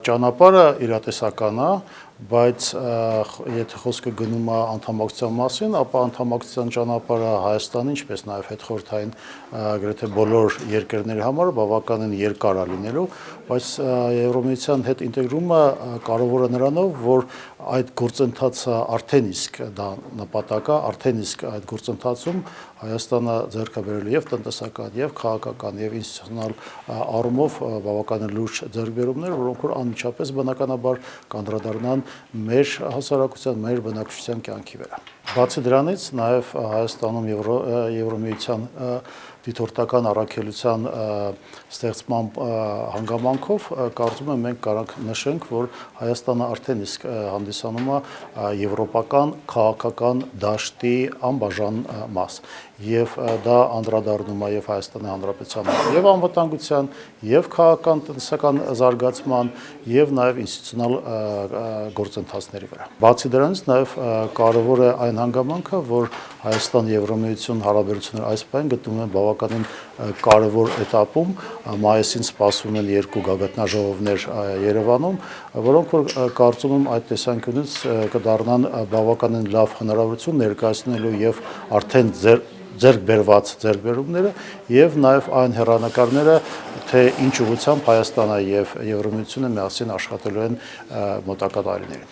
ճանապարհը իրատեսական է, բայց եթե խոսքը գնում է անդամակցության մասին, ապա անդամակցության ճանապարհը Հայաստանի, ինչպես նաև հետխորհրդային գրեթե բոլոր երկրների համար բավականին երկար է լինելու, բայց Եվրոմիության հետ ինտեգրումը կարևոր է նրանով, որ այդ գործընթացը արդեն իսկ դա նպատակ է, արդեն իսկ այդ գործընթացում Հայաստանը ձեռք է բերել եւ տնտեսական, եւ քաղաքական, եւ ինստիտուցիոնալ առումով բավականին լուրջ ձեռքբերումներ, որոնք որ անմիջապես բնականաբար կանդրադառնան մեր հասարակության, մեր բնակչության կյանքի վրա։ Բացի դրանից, նաև Հայաստանում Եվրոմիության դիտորդական առաքելության ստեղծման հանգամանքով կարծում եմ մենք կարող նշենք, որ Հայաստանը արդեն իսկ հանդիսանում է եվրոպական քաղաքական դաշտի անբաժան մաս, եւ դա անդրադառնում է եւ Հայաստանի Հանրապետության եւ անվտանգության, եւ քաղաքական տնտեսական զարգացման, եւ նաեւ ինստիտուցիոնալ գործընթացների վրա։ Բացի դրանից նաեւ կարևոր է այն հանգամանքը, որ Հայաստան-Եվրոմիություն հարաբերությունները այս պահին գտնվում են բավականին կարևոր էտապում, մայիսին սպասվում են 2 գագաթնաժողովներ Երևանում, որոնք որ կարծում եմ այդ տեսանկյունից կդառնան բավականին լավ հնարավորություն ներկայացնելու եւ արդեն ձեռք բերված ձեռքբերումները եւ նաեւ այն հեռանկարները, թե ինչ ուղղությամբ Հայաստանը եւ Եվրոմիությունը միասին աշխատելու են մոտակա տարիներին։